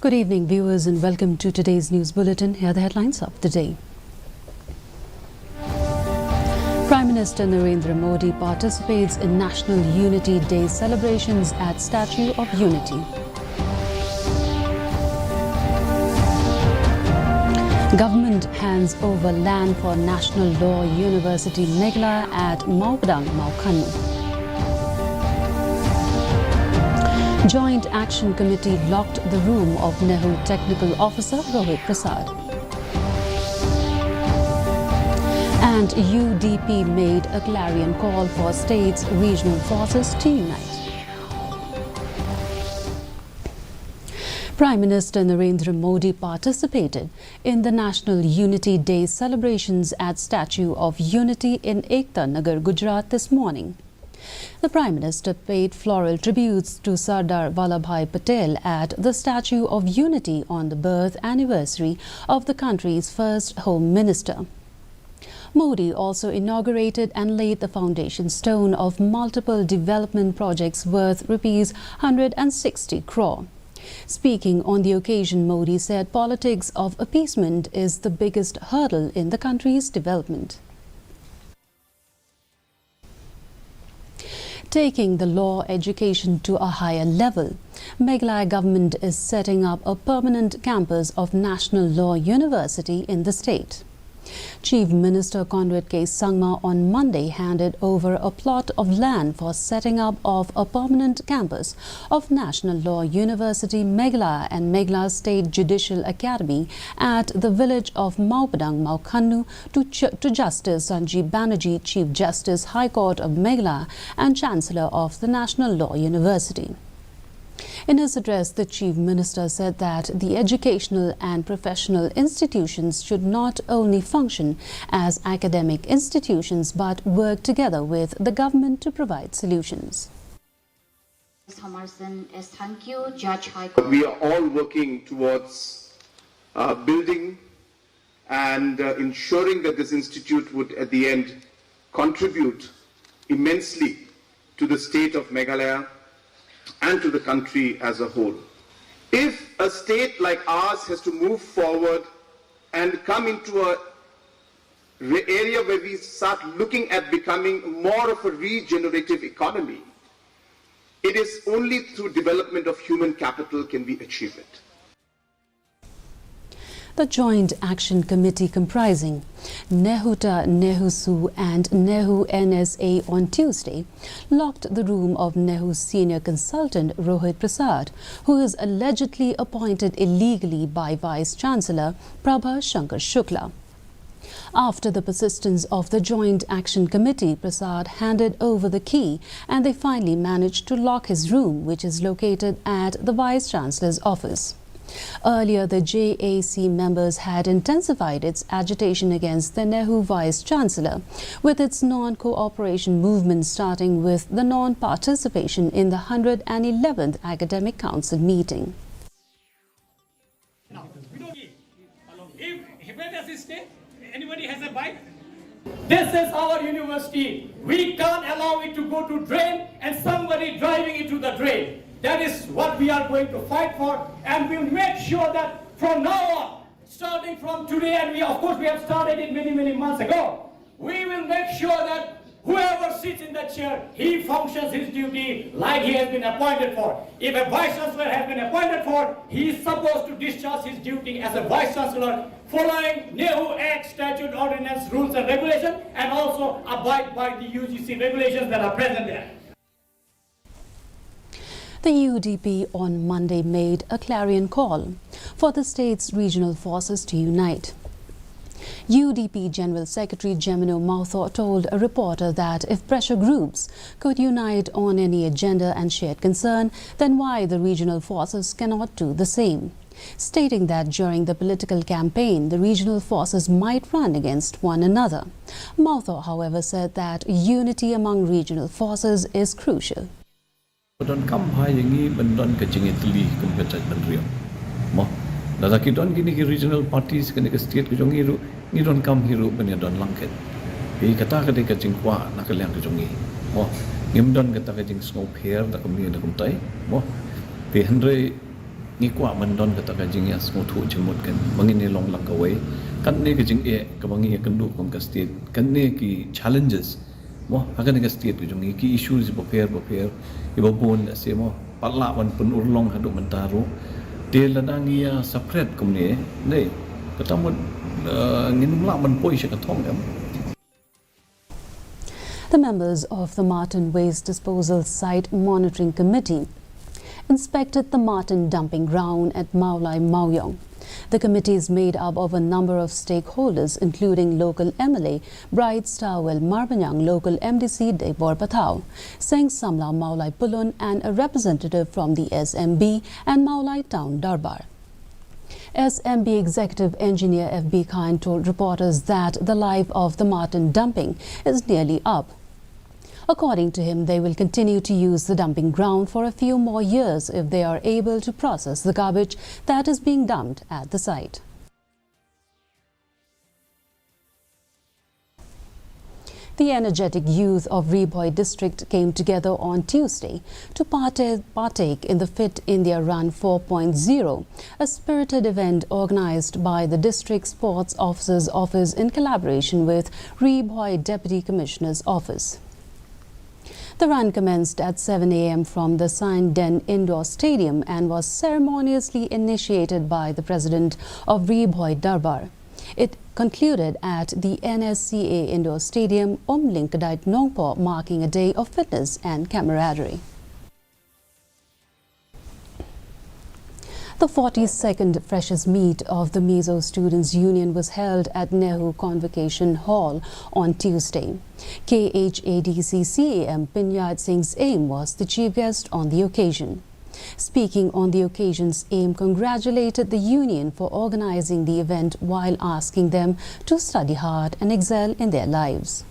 Good evening, viewers, and welcome to today's news bulletin. Here are the headlines of the day. Prime Minister Narendra Modi participates in National Unity Day celebrations at Statue of Unity. Government hands over land for National Law University Meghalaya at Maupadang, Maukhannu. Joint Action Committee locked the room of Nehru Technical Officer Rohit Prasad. And UDP made a clarion call for states' regional forces to unite. Prime Minister Narendra Modi participated in the National Unity Day celebrations at Statue of Unity in Ekta Nagar, Gujarat this morning. The Prime Minister paid floral tributes to Sardar Vallabhbhai Patel at the Statue of Unity on the birth anniversary of the country's first Home Minister. Modi also inaugurated and laid the foundation stone of multiple development projects worth Rs 160 crore. Speaking on the occasion, Modi said politics of appeasement is the biggest hurdle in the country's development. Taking the law education to a higher level, Meghalaya government is setting up a permanent campus of National Law University in the state. Chief Minister Conrad K. Sangma on Monday handed over a plot of land for setting up of a permanent campus of National Law University Meghalaya and Meghalaya State Judicial Academy at the village of Maupadang, Maukhannu to Justice Sanjeev Banerjee, Chief Justice High Court of Meghalaya and Chancellor of the National Law University. In his address, the Chief Minister said that the educational and professional institutions should not only function as academic institutions but work together with the government to provide solutions. Thank you, Judge High. We are all working towards building and ensuring that this institute would at the end contribute immensely to the state of Meghalaya and to the country as a whole. If a state like ours has to move forward and come into an area where we start looking at becoming more of a regenerative economy, it is only through development of human capital can we achieve it. The Joint Action Committee comprising Nehuta, Nehusu and Nehu NSA on Tuesday locked the room of Nehu's senior consultant Rohit Prasad, who is allegedly appointed illegally by Vice-Chancellor Prabha Shankar Shukla. After the persistence of the Joint Action Committee, Prasad handed over the key and they finally managed to lock his room, which is located at the Vice-Chancellor's office. Earlier, the JAC members had intensified its agitation against the Nehu Vice-Chancellor, with its non-cooperation movement starting with the non-participation in the 111th Academic Council meeting. Anybody has a bike? This is our university. We can't allow it to go to drain and somebody driving it to the drain. That is what we are going to fight for, and we'll make sure that from now on, starting from today, and of course we have started it many months ago, we will make sure that whoever sits in that chair, he functions his duty like he has been appointed for. If a Vice-Chancellor has been appointed for, he is supposed to discharge his duty as a Vice-Chancellor following Nehu Act, Statute, Ordinance, Rules and Regulations, and also abide by the UGC regulations that are present there. The UDP on Monday made a clarion call for the state's regional forces to unite. UDP General Secretary Gemino Mautho told a reporter that if pressure groups could unite on any agenda and shared concern, then why the regional forces cannot do the same, stating that during the political campaign, the regional forces might run against one another. Mautho, however, said that unity among regional forces is crucial. Don kam hai yangi bandon ke jingitli kompensat bandriam mo lalaki don gini ki regional parties ke state ke jongi ru ni don kam hiru benya don langket e kata ke de jingkwa na ke lang ke jongi mo ngim don ke ta ke jing snow pair da kom ni da kom tai mo pe henre ngikwa mandon kata ka jing yas ngothu jimut kan mangin long lang ka way kan ne ka jing e ka mangi kan du kom ka state kan ne ki challenges mo akan ka state ka jing ki issues boper ibabon se mo palla wan pun urlong hadu mentaro de ladangia separate kom ne nei kata mo ngin la man poi ka thong am. The members of the Martin Waste Disposal Site Monitoring Committee inspected the Martin dumping ground at Meghalaya, Mauyong. The committee is made up of a number of stakeholders, including local MLA Bright Starwell Marbanyang, local MDC Debor Pathau, Seng Samla Meghalaya Pulun, and a representative from the SMB and Meghalaya Town Darbar. SMB Executive Engineer FB Khan told reporters that the life of the Martin dumping is nearly up. According to him, they will continue to use the dumping ground for a few more years if they are able to process the garbage that is being dumped at the site. The energetic youth of Reboy district came together on Tuesday to partake in the Fit India Run 4.0, a spirited event organized by the District Sports Officers Office in collaboration with Reboy Deputy Commissioner's Office. The run commenced at 7 a.m. from the Sign Den Indoor Stadium and was ceremoniously initiated by the President of Reboy Darbar. It concluded at the NSCA Indoor Stadium, Linkadait Nongpo, marking a day of fitness and camaraderie. The 42nd Freshers Meet of the Mizo Students' Union was held at Nehru Convocation Hall on Tuesday. KHADC CAM Pinyat Singh's aim was the chief guest on the occasion. Speaking on the occasion's aim congratulated the union for organizing the event while asking them to study hard and excel in their lives.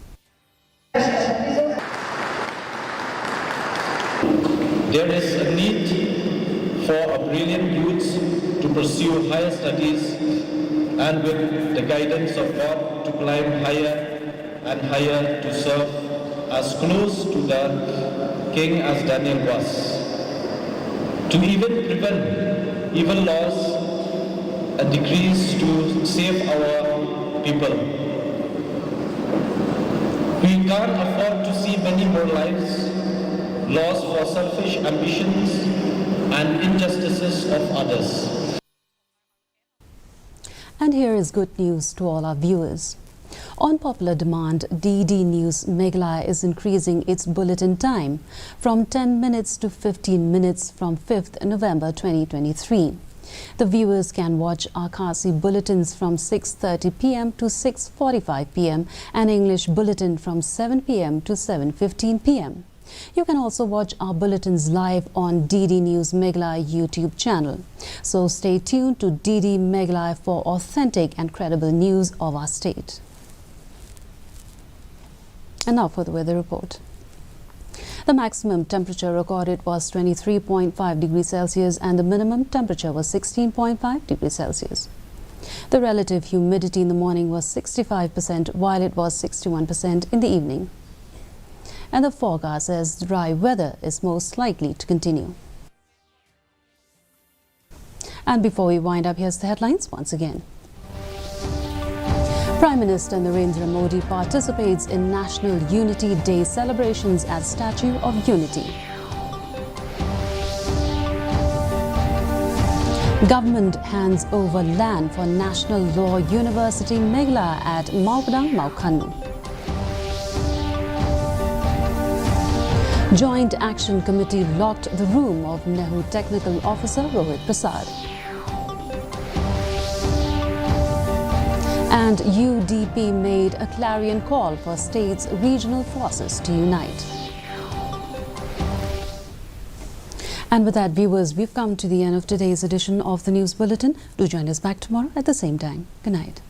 There is a need for a brilliant youth to pursue higher studies and with the guidance of God to climb higher and higher to serve as close to the King as Daniel was. To even prevent evil laws and decrees to save our people. We can't afford to see many more lives lost for selfish ambitions and injustices of others. And here is good news to all our viewers. On popular demand, DD News Meghalaya is increasing its bulletin time from 10 minutes to 15 minutes from 5th November 2023. The viewers can watch our Khasi bulletins from 6:30 p.m. to 6:45 p.m. and English bulletin from 7 p.m. to 7:15 p.m. You can also watch our bulletins live on DD News Meghalaya YouTube channel. So stay tuned to DD Meghalaya for authentic and credible news of our state. And now for the weather report. The maximum temperature recorded was 23.5 degrees Celsius and the minimum temperature was 16.5 degrees Celsius. The relative humidity in the morning was 65% while it was 61% in the evening. And the forecast says dry weather is most likely to continue. And before we wind up, here's the headlines once again. Prime Minister Narendra Modi participates in National Unity Day celebrations at Statue of Unity. Government hands over land for National Law University Meghalaya at Maupadang, Maukhannu. Joint Action Committee locked the room of Nehru Technical Officer Rohit Prasad. And UDP made a clarion call for states' regional forces to unite. And with that, viewers, we've come to the end of today's edition of the News Bulletin. Do join us back tomorrow at the same time. Good night.